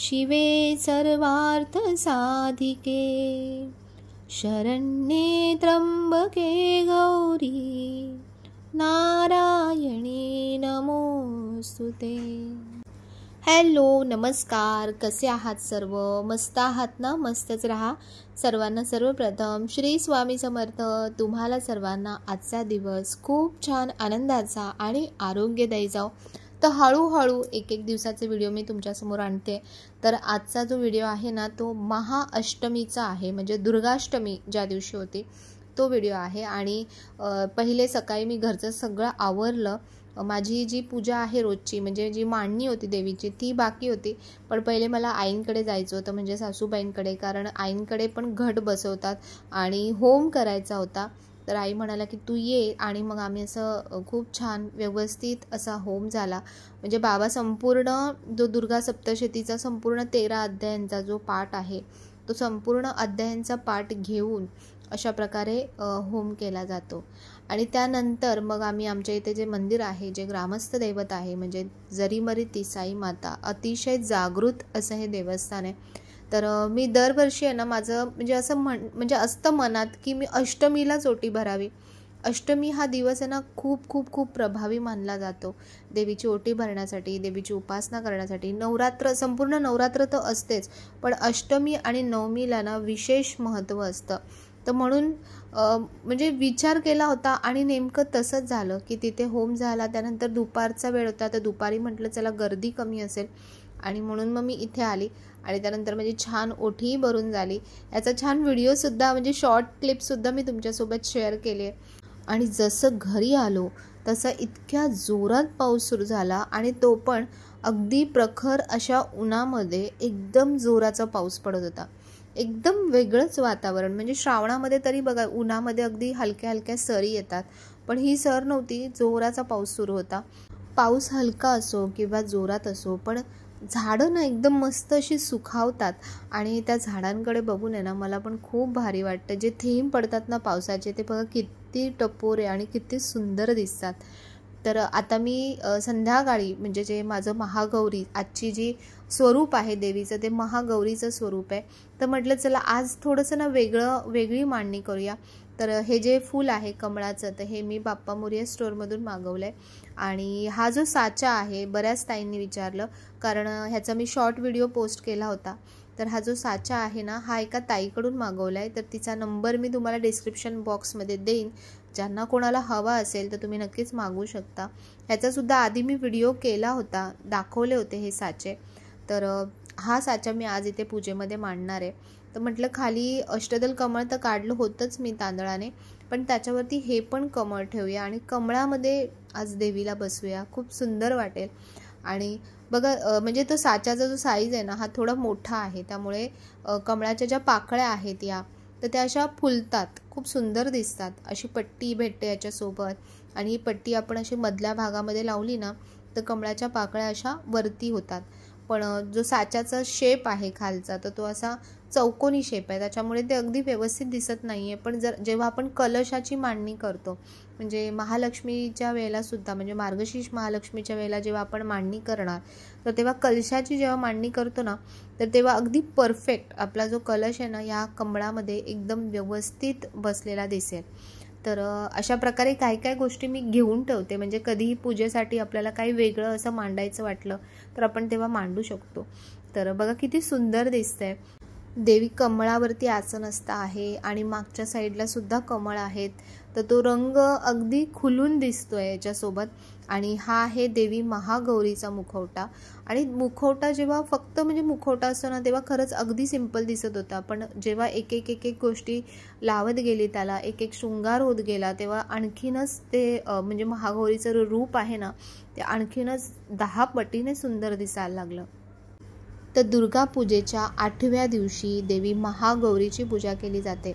शिवे सर्वार्थ साधिके शरण्ये त्र्यंबके गौरी नारायणी नमोस्तुते। हॅलो, नमस्कार, कसे आहात सर्व? मस्त आहात ना? मस्तच राहा। सर्वांना सर्वप्रथम श्री स्वामी समर्थ। तुम्हाला सर्वांना आजचा दिवस खूप छान आनंदाचा आणि आरोग्यदायी जाओ। तर हळूहळू एक दिवसाचे व्हिडिओ मी तुमच्यासमोर आणते। तर आजचा जो व्हिडिओ आहे ना तो महाअष्टमीचा आहे, म्हणजे दुर्गाष्टमी ज्या दिवशी होती तो व्हिडिओ आहे। आणि पहिले सकाळी मी घरचं सगळं आवरलं। माझी जी पूजा आहे रोजची, म्हणजे जी मांडणी होती देवीची ती बाकी होती, पण पहिले मला आईंकडे जायचं होतं, म्हणजे सासूबाईंकडे, कारण आईंकडे पण घट बसवतात आणि होम करायचा होता। तर आई म्हणाला की तू ये, आणि मग आम्ही असं खूप छान व्यवस्थित असा होम झाला। म्हणजे बाबा संपूर्ण जो दुर्गा सप्तशतीचा संपूर्ण 13 अध्यायांचा जो पाठ आहे तो संपूर्ण अध्यायांचा पाठ घेऊन अशा प्रकारे होम केला जातो। आणि त्यानंतर मग आम्ही आमच्या इथे जे मंदिर आहे, जे ग्रामस्थ दैवत आहे, म्हणजे जरीमरी तिसाई माता, अतिशय जागृत असं हे देवस्थान आहे। तर मी दरवर्षी आहे ना माझं म्हणजे असं म्हणजे असतं मनात की मी अष्टमीलाच ओटी भरावी। अष्टमी हा दिवस आहे ना खूप खूप खूप प्रभावी मानला जातो देवीची ओटी भरण्यासाठी, देवीची उपासना करण्यासाठी। नवरात्र, संपूर्ण नवरात्र तर असतेच, पण अष्टमी आणि नवमीला ना विशेष महत्त्व असतं। तर म्हणून म्हणजे विचार केला होता आणि नेमकं तसंच झालं की तिथे होम झाला। त्यानंतर दुपारचा वेळ होता, तर दुपारी म्हटलं चला गर्दी कमी असेल, आणि म्हणून मग मी इथे आली। आणि त्यानंतर माझी छान ओठीही भरून झाली। याचा छान व्हिडिओसुद्धा, म्हणजे शॉर्ट क्लिपसुद्धा मी तुमच्यासोबत शेअर केली आहे। आणि जसं घरी आलो तसं इतक्या जोरात पाऊस सुरू झाला, आणि तो पण अगदी प्रखर अशा उन्हामध्ये एकदम जोराचा पाऊस पडत होता। एकदम वेगळंच वातावरण, म्हणजे श्रावणामध्ये तरी बघा उन्हामध्ये अगदी हलक्या हलक्या सरी येतात, पण ही सर नव्हती, जोराचा पाऊस सुरू होता। पाऊस हलका असो किंवा जोरात असो, पण झाडं ना एकदम मस्त अशी सुखावतात, आणि त्या झाडांकडे बघून आहे ना मला पण खूप भारी वाटतं। जे थेंब पडतात ना पावसाचे ते बघा किती टपोरे आणि किती सुंदर दिसतात। तर आता मी संध्याकाळी, म्हणजे जे माझं महागौरी आजची जी स्वरूप आहे देवीचं, ते महागौरीचं स्वरूप आहे। तर म्हटलं चला आज थोडंसं ना वेगळी मांडणी करूया। तर हे जे फूल आहे कमळाचं, तर हे मी बाप्पा मोरया स्टोअरमधून मागवलं आहे। आणि हा जो साचा आहे, बऱ्याच ताईंनी विचारलं, कारण ह्याचा मी शॉर्ट व्हिडिओ पोस्ट केला होता। तर हा जो साचा आहे ना हा एका ताईकडून मागवला आहे। तर तिचा नंबर मी तुम्हाला डिस्क्रिप्शन बॉक्समध्ये देईन, ज्यांना कोणाला हवा असेल तर तुम्ही नक्कीच मागवू शकता। ह्याचासुद्धा आधी मी व्हिडिओ केला होता, दाखवले होते हे साचे। तर हा साचा मी आज इथे पूजेमध्ये मांडणार आहे। तर म्हटलं खाली अष्टदल कमळ तर काढलं होतंच मी तांदळाने, पण त्याच्यावरती हे पण कमळ ठेवूया आणि कमळामध्ये आज देवीला बसवूया, खूप सुंदर वाटेल। आणि बघा म्हणजे तो साच्याचा जो साईज आहे ना हा थोडा मोठा आहे, त्यामुळे कमळाच्या ज्या पाकळ्या आहेत या तर त्या अशा फुलतात, खूप सुंदर दिसतात। अशी पट्टी भेटते याच्यासोबत, आणि ही पट्टी आपण अशी मधल्या भागामध्ये लावली ना तर कमळाच्या पाकळ्या अशा वरती होतात। पण जो साच्याचा शेप आहे खालचा तर तो असा चौकोनी शेप आहे, त्याच्यामुळे ते अगदी व्यवस्थित दिसत नाही आहे। पण जेव्हा आपण कलशाची मांडणी करतो, म्हणजे महालक्ष्मीच्या वेळेला सुद्धा, म्हणजे मार्गशीर्ष महालक्ष्मीच्या वेळेला जेव्हा आपण मांडणी करणार, तर तेव्हा कलशाची जेव्हा मांडणी करतो ना तर तेव्हा अगदी परफेक्ट आपला जो कलश आहे ना या कमळामध्ये एकदम व्यवस्थित बसलेला दिसेल। तर अशा प्रकारे काही गोष्टी मी घेऊन ठेवते, म्हणजे कधीही पूजेसाठी आपल्याला काही वेगळं असं मांडायचं वाटलं तर आपण तेव्हा मांडू शकतो। तर बघा किती सुंदर दिसतंय। देवी कमळावरती आसनस्थ आहे, आणि मागच्या साईडला सुद्धा कमळ आहेत, तर तो रंग अगदी खुलून दिसतोय याच्यासोबत। आणि हा आहे देवी महागौरीचा मुखवटा। आणि मुखवटा जेव्हा फक्त म्हणजे मुखवटा असतो ना तेव्हा खरंच अगदी सिंपल दिसत होता, पण जेव्हा एक गोष्टी लावत गेली, त्याला एक शृंगार होत गेला, तेव्हा आणखीनच ते म्हणजे महागौरीचं रूप आहे ना ते आणखीनच 10 पटीने सुंदर दिसायला लागलं। तर दुर्गा पूजेच्या 8व्या दिवशी देवी महागौरीची पूजा केली जाते।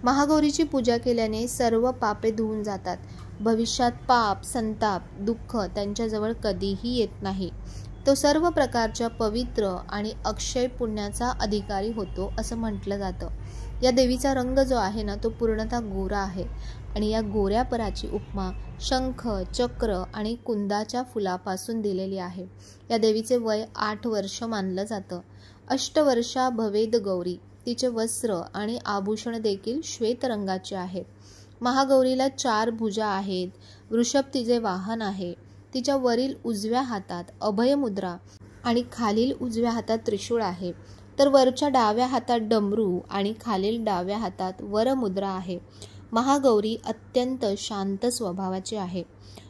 महागौरीची पूजा केल्याने सर्व पापे धुवून जातात। भविष्यात पाप, संताप, दुःख त्यांच्याजवळ कधीही येत नाही। तो सर्व प्रकारच्या पवित्र आणि अक्षय पुण्याचा अधिकारी होतो असं म्हटलं जातं। या देवीचा रंग जो आहे ना तो पूर्णतः गोरा आहे, आणि या गोऱ्या पराची उपमा शंख, चक्र आणि कुंदाच्या फुलापासून दिलेली आहे। या देवीचे वय 8 वर्ष मानलं जातं। अष्टवर्षा भवेद गौरी, तिचे वस्त्र आणि आभूषण देखील श्वेत रंगाचे आहेत. महागौरीला 4 भुजा आहेत. वृषभ तिचे वाहन आहे. तिच्या वरील उजव्या हातात अभयमुद्रा आणि खालील उजव्या हातात त्रिशूळ आहे. तर वरच्या डाव्या हातात डमरू आणि खालील डाव्या हातात वरमुद्रा आहे. महागौरी अत्यंत शांत स्वभावाची आहे.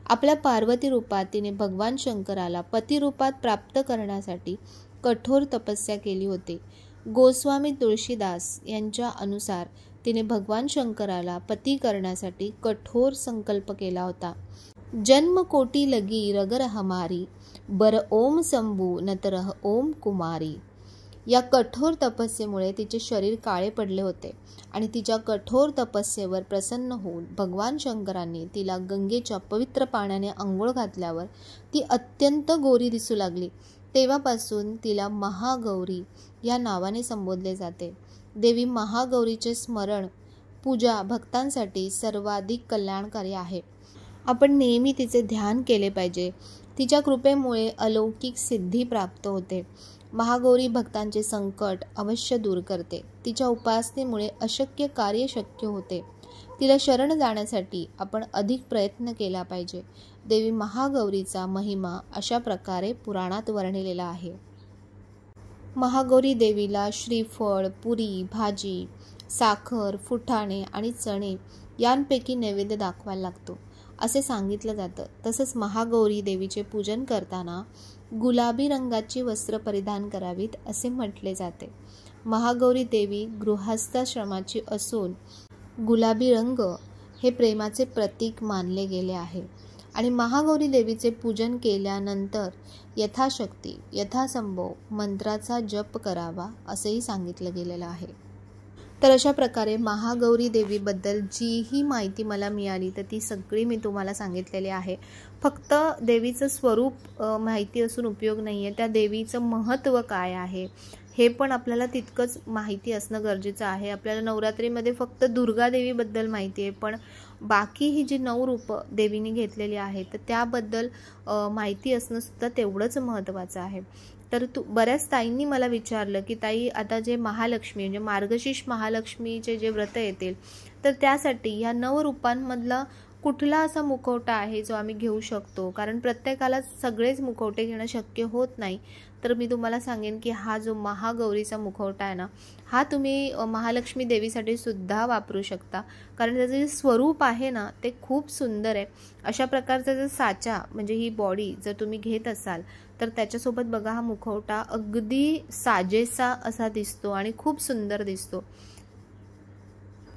आपल्या पार्वती रूपात तिने भगवान शंकराला पती रूपात प्राप्त करण्यासाठी कठोर तपस्या केली होती. गोस्वामी तुळशीदास यांच्या अनुसार तिने भगवान शंकराला पती करण्यासाठी कठोर संकल्प केला होता. जन्म कोटी लगी रगर हमारी, बर ओम शंभू नतरह ओम कुमारी. या कठोर तपस्येमुळे तिचे शरीर काळे पडले होते आणि तिच्या कठोर तपस्येवर प्रसन्न होऊन भगवान शंकरांनी तिला गंगेच्या पवित्र पाण्याने आंघोळ घातल्यावर ती अत्यंत गोरी दिसू लागली. तेव्हापासून तिला महागौरी या नावाने संबोधले जाते. देवी महागौरीचे स्मरण पूजा भक्तांसाठी सर्वाधिक कल्याणकारी आहे. आपण नेहमी तिचे ध्यान केले पाहिजे. तिच्या कृपेमुळे अलौकिक सिद्धी प्राप्त होते. महागौरी भक्तांचे संकट अवश्य दूर करते. तिच्या उपासनेमुळे अशक्य कार्य शक्य होते. तिला शरण जाण्यासाठी आपण अधिक प्रयत्न केला पाहिजे. देवी महागौरीचा महिमा अशा प्रकारे पुराणात वर्णिलेला आहे. महागौरी देवीला श्रीफळ, पुरी, भाजी, साखर, फुटाणे आणि चणे यांपैकी नैवेद्य दाखवायला लागतो असे सांगितलं जातं. तसंच महागौरी देवीचे पूजन करताना गुलाबी रंगाची वस्त्र परिधान करावीत असे म्हटले जाते. महागौरी देवी गृहस्थाश्रमाची असून गुलाबी रंग हे प्रेमाचे प्रतीक मानले गेले आहे आणि महागौरी देवीचे पूजन केल्यानंतर यथाशक्ती यथासंभव मंत्राचा जप करावा असेही सांगितलं गेलेलं आहे. तर अशा प्रकारे महागौरी देवीबद्दल जीही माहिती मला मिळाली तर ती सगळी मी तुम्हाला सांगितलेली आहे. फक्त देवीचं स्वरूप माहिती असून उपयोग नाही आहे. त्या देवीचं महत्त्व काय आहे हे पण आपल्याला तितकंच माहिती असणं गरजेचं आहे. आपल्याला नवरात्रीमध्ये फक्त दुर्गा देवीबद्दल माहिती आहे, पण बाकी ही जी 9 रूपं देवीने घेतलेली आहेत तर त्याबद्दल माहिती असणं सुद्धा तेवढंच महत्त्वाचं आहे. तर बऱ्याच ताईंनी मला विचारलं की ताई आता जे महालक्ष्मी म्हणजे मार्गशीर्ष महालक्ष्मीचे जे व्रत येतील तर त्यासाठी या 9 रूपांमधला कुठला असा मुखवटा आहे जो आम्ही घेऊ शकतो, कारण प्रत्येकाला सगळेच मुखवटे घेणं शक्य होत नाही. तर मी तुम्हाला सांगेन की हा जो महागौरीचा मुखवटा आहे ना, हा तुम्ही महालक्ष्मी देवीसाठी सुद्धा वापरू शकता, कारण त्याचं जे स्वरूप आहे ना ते खूप सुंदर आहे. अशा प्रकारचा जर साचा म्हणजे ही बॉडी जर तुम्ही घेत असाल तर त्याच्यासोबत बघा हा मुखवटा अगदी साजेसा असा दिसतो आणि खूप सुंदर दिसतो.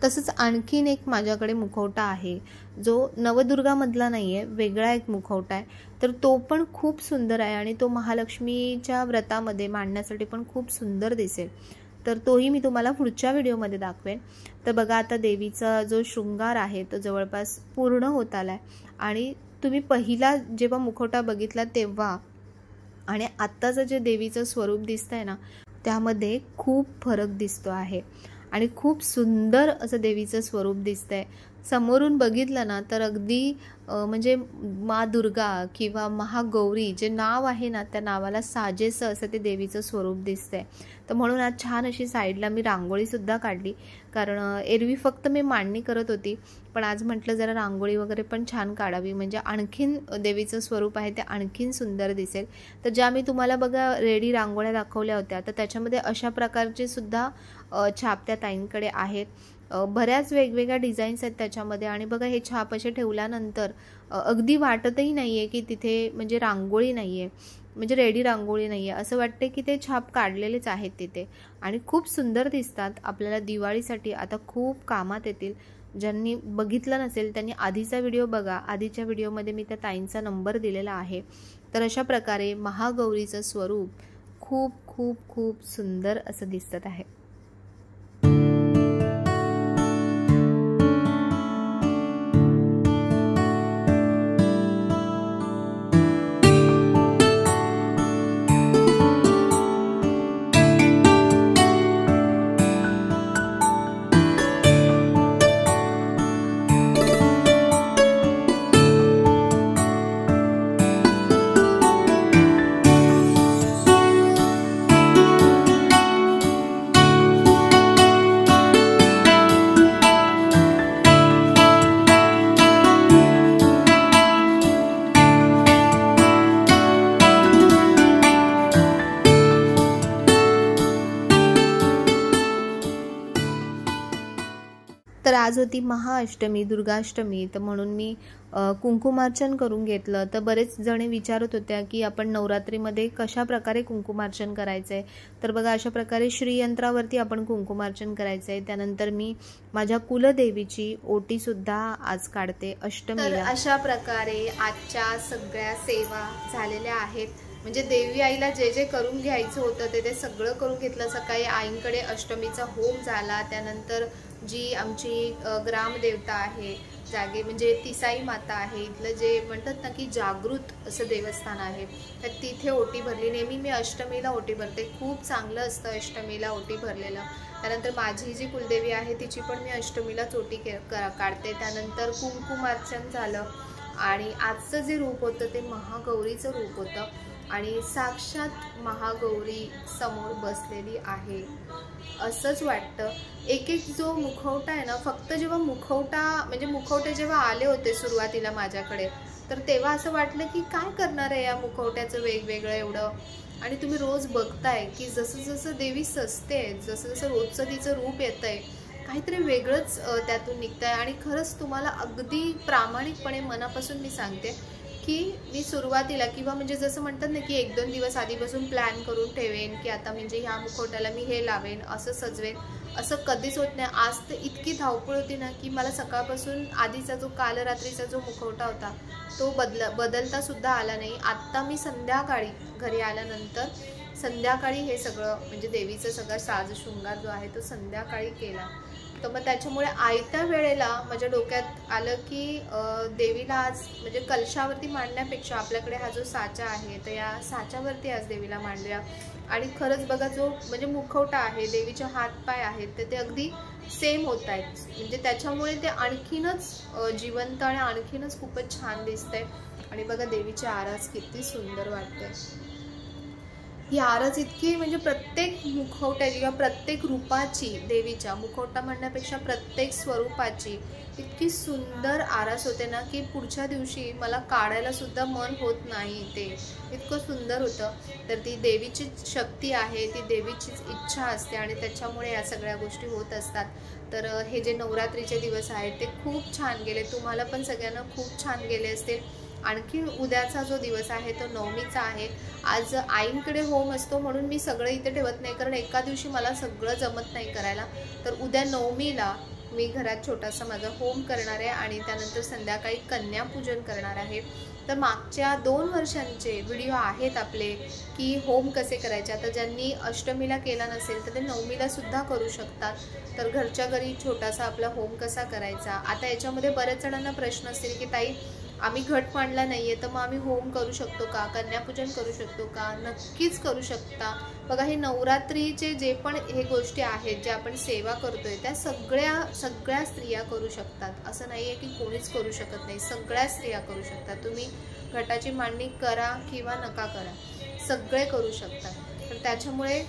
तसंच आणखीन एक माझ्याकडे मुखवटा आहे जो नवदुर्गामधला नाही आहे, वेगळा एक मुखवटा आहे. तर तो पण खूप सुंदर आहे आणि तो महालक्ष्मीच्या व्रतामध्ये मांडण्यासाठी पण खूप सुंदर दिसेल. तर तोही मी तुम्हाला पुढच्या व्हिडिओमध्ये दाखवेन. तर बघा आता देवीचा जो शृंगार आहे तो जवळपास पूर्ण होत आला आहे आणि तुम्ही पहिला जेव्हा मुखवटा बघितला तेव्हा आणि आत्ताचं जे देवीचं स्वरूप दिसतंय ना त्यामध्ये खूप फरक दिसतो आहे आणि खूप सुंदर असं देवीचं स्वरूप दिसतंय. समोरून बघितलं ना तर अगदी म्हणजे मा दुर्गा किंवा महागौरी जे नाव आहे ना त्या नावाला साजेसं असं ते देवीचं स्वरूप दिसतंय. तर म्हणून आज छान अशी साईडला मी रांगोळीसुद्धा काढली, कारण एरवी फक्त मी मांडणी करत होती, पण आज म्हटलं जरा रांगोळी वगैरे पण छान काढावी म्हणजे आणखीन देवीचं स्वरूप आहे ते आणखीन सुंदर दिसेल. तर ज्या मी तुम्हाला बघा रेडी रांगोळ्या दाखवल्या होत्या तर त्याच्यामध्ये अशा प्रकारचे सुद्धा छाप त्या ताईंकडे आहेत. बऱ्याच वेगवेगळ्या डिझाईन्स आहेत त्याच्यामध्ये आणि बघा हे छाप असे ठेवल्यानंतर अगदी वाटतही नाही आहे की तिथे म्हणजे रांगोळी नाही आहे, म्हणजे रेडी रांगोळी नाही आहे, असं वाटते की ते छाप काढलेलेच आहेत तिथे आणि खूप सुंदर दिसतात. आपल्याला दिवाळीसाठी आता खूप कामात येतील. ज्यांनी बघितलं नसेल त्यांनी आधीचा व्हिडिओ बघा, आधीच्या व्हिडिओमध्ये मी त्या ताईंचा नंबर दिलेला आहे. तर अशा प्रकारे महागौरीचं स्वरूप खूप खूप खूप सुंदर असं दिसत आहे. आज होती महाअष्टमी, दुर्गाष्टमी, तर म्हणून मी कुंकुमार्चन करून घेतलं. तर बरेच जण विचारत होत्या की आपण नवरात्रीमध्ये कशा प्रकारे कुंकुमार्चन करायचं आहे. तर बघा, अशा प्रकारे श्रीयंत्रावरती आपण कुंकुमार्चन करायचं आहे. त्यानंतर मी माझ्या कुलदेवीची ओटीसुद्धा आज काढते अष्टमीला. तर अशा प्रकारे आजच्या सगळ्या सेवा झालेल्या आहेत. म्हणजे देवी आईला जे जे करून घ्यायचं होतं ते सगळं करून घेतलं. सकाळी आईंकडे अष्टमीचा होम झाला. त्यानंतर जी आमची ग्रामदेवता आहे जागे, म्हणजे तिसाई माता आहे, इथलं जे म्हणतात ना की जागृत असं देवस्थान आहे, तर तिथे ओटी भरली. नेहमी मी अष्टमीला ओटी भरते. खूप चांगलं असतं अष्टमीला ओटी भरलेलं. त्यानंतर माझी जी कुलदेवी आहे तिची पण मी अष्टमीलाच ओटी काढते. त्यानंतर कुंकुमार्चन झालं आणि आजचं जे रूप होतं ते महागौरीचं रूप होतं आणि साक्षात महागौरी समोर बसलेली आहे असंच वाटतं. एक एक जो मुखवटा आहे ना, फक्त जेव्हा मुखवटे जेव्हा आले होते सुरुवातीला माझ्याकडे, तर तेव्हा असं वाटलं की काय करणार आहे या मुखवट्याचं वेगवेगळं एवढं. आणि तुम्ही रोज बघताय की जसं जसं देवी सजते, जसं जसं रोजचं तिचं रूप येतंय, काहीतरी वेगळंच त्यातून निघतंय. आणि खरंच तुम्हाला अगदी प्रामाणिकपणे मनापासून मी सांगते की मी सुरुवातीला किंवा म्हणजे जसं म्हणतात ना की 1-2 दिवस आधीपासून प्लॅन करून ठेवेन की आता म्हणजे ह्या मुखवट्याला मी हे लावेन, असं सजवेन, असं कधीच होत नाही. आज तर इतकी धावपळ होती ना की मला सकाळपासून आधीचा जो काल रात्रीचा जो मुखवटा होता तो बदलता सुद्धा आला नाही. आत्ता मी संध्याकाळी घरी आल्यानंतर संध्याकाळी हे सगळं म्हणजे देवीचं सगळं साज शृंगार जो आहे तो संध्याकाळी केला. तर मग त्याच्यामुळे आयत्या वेळेला माझ्या डोक्यात आलं की देवीला आज म्हणजे कलशावरती मांडण्यापेक्षा आपल्याकडे हा जो साचा आहे तर या साच्यावरती आज देवीला मांडूया. आणि खरंच बघा, जो म्हणजे मुखवटा आहे, देवीचे हातपाय आहेत, तर ते अगदी सेम होत आहेत. म्हणजे त्याच्यामुळे ते आणखीनच जिवंत आणि आणखीनच खूपच छान दिसतंय. आणि बघा, देवीची आरास किती सुंदर वाटते. ही आरास इतकी म्हणजे प्रत्येक मुखवट्याची किंवा प्रत्येक रूपाची, देवीच्या मुखवटा म्हणण्यापेक्षा प्रत्येक स्वरूपाची इतकी सुंदर आरास होते ना की पुढच्या दिवशी मला काढायला सुद्धा मन होत नाही. ते इतकं सुंदर होतं. तर ती देवीची शक्ती आहे, ती देवीचीच इच्छा असते आणि त्याच्यामुळे या सगळ्या गोष्टी होत असतात. तर हे जे नवरात्रीचे दिवस आहेत ते खूप छान गेले. तुम्हाला पण सगळ्यांना खूप छान गेले असतील. आणखी उद्याचा जो दिवस आहे तो नवमीचा आहे. आज आईंकडे होम असतो म्हणून मी सगळं इथे ठेवत नाही, कारण एका दिवशी मला सगळं जमत नाही करायला. तर उद्या नवमीला मी घरात छोटासा माझा होम करणार आहे आणि त्यानंतर संध्याकाळी कन्यापूजन करणार आहे. तर मागच्या 2 वर्षांचे व्हिडिओ आहेत आपले की होम कसे करायचे. आता ज्यांनी अष्टमीला केला नसेल तर ते नवमीला सुद्धा करू शकतात. तर घरच्या घरी छोटासा आपला होम कसा करायचा. आता याच्यामध्ये बऱ्याच जणांना प्रश्न असतील की ताई, आम्ही घट मांडला नाहीये तर मग आम्ही होम करू शकतो का, कन्यापूजन करू शकतो का? नक्कीच करू शकता. बघा, हे नवरात्रीचे जे पण हे गोष्टी आहेत ज्या आपण सेवा करतोय त्या सगळ्या स्त्रिया करू शकतात. असं नाही आहे की कोणीच करू शकत नाही, सगळ्या स्त्रिया करू शकतात. तुम्ही घटाची मांडणी करा किंवा नका करा, सगळे करू शकतात. तर त्याच्यामुळे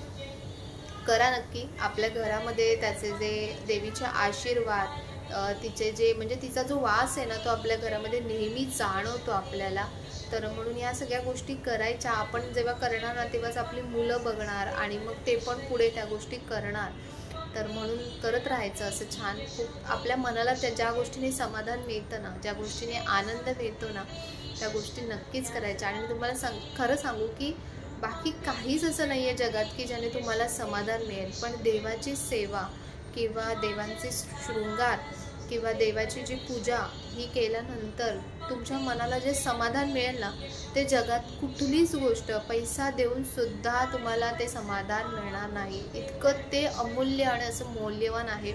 करा नक्की. आपल्या घरामध्ये त्याचे जे देवीचे आशीर्वाद, तिचे जे म्हणजे तिचा जो वास आहे ना तो आपल्या घरामध्ये नेहमी जाणवतो आपल्याला. तर म्हणून या सगळ्या गोष्टी करायच्या. आपण जेव्हा करणार ना तेव्हाच आपली मुलं बघणार आणि मग ते पण पुढे त्या गोष्टी करणार. तर म्हणून करत राहायचं असं छान. खूप आपल्या मनाला ज्या गोष्टीने समाधान मिळतं ना, ज्या गोष्टीने आनंद मिळतो ना, त्या गोष्टी नक्कीच करायच्या. आणि मी तुम्हाला खरं सांगू की बाकी काहीच असं नाही आहे जगात की ज्याने तुम्हाला समाधान मिळेल, पण देवाची सेवा किंवा देवांचे शृंगार किंवा देवाची जी पूजा ही केल्यानंतर तुमच्या मनाला जे समाधान मिळेल ना, ते जगात कुठलीच गोष्ट पैसा देऊन सुद्धा तुम्हाला ते समाधान मिळणार नाही. इतकं ते अमूल्य आणि असं मौल्यवान आहे.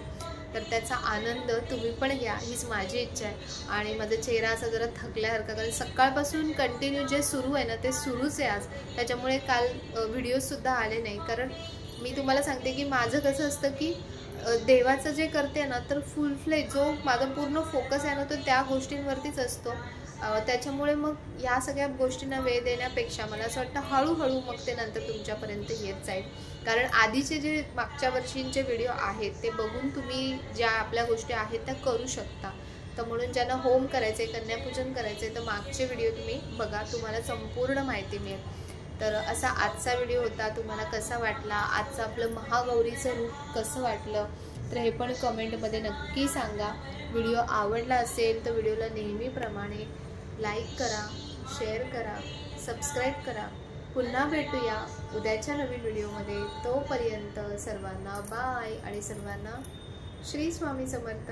तर त्याचा आनंद तुम्ही पण घ्या, हीच माझी इच्छा आहे. आणि माझा चेहरा असा जरा थकल्यासारखा, कारण सकाळपासून कंटिन्यू जे सुरू आहे ना ते सुरूच आहे आज. त्याच्यामुळे काल व्हिडिओसुद्धा आले नाही. कारण मी तुम्हाला सांगते की माझं कसं असतं की देवाचं जे करते ना तर फुल फ्लेज जो माझा पूर्ण फोकस आहे ना तो त्या गोष्टींवरतीच असतो. त्याच्यामुळे मग या सगळ्या गोष्टींना वेळ देण्यापेक्षा मला असं वाटतं हळूहळू मग ते नंतर तुमच्यापर्यंत येत जाईल. कारण आधीचे जे मागच्या वर्षींचे व्हिडिओ आहेत ते बघून तुम्ही ज्या आपल्या गोष्टी आहेत त्या करू शकता. तर म्हणून ज्यांना होम करायचं आहे, कन्यापूजन करायचं आहे, तर मागचे व्हिडिओ तुम्ही बघा, तुम्हाला संपूर्ण माहिती मिळेल. तर असा आजचा व्हिडिओ होता. तुम्हाला कसा वाटला, आजचं आपलं महागौरीचं रूप कसं वाटलं, तर हे पण कमेंटमध्ये नक्की सांगा. व्हिडिओ आवडला असेल तर व्हिडिओला नेहमीप्रमाणे लाईक करा, शेअर करा, सबस्क्राईब करा. पुन्हा भेटूया उद्याच्या नवीन व्हिडिओमध्ये. तोपर्यंत सर्वांना बाय आणि सर्वांना श्री स्वामी समर्थ.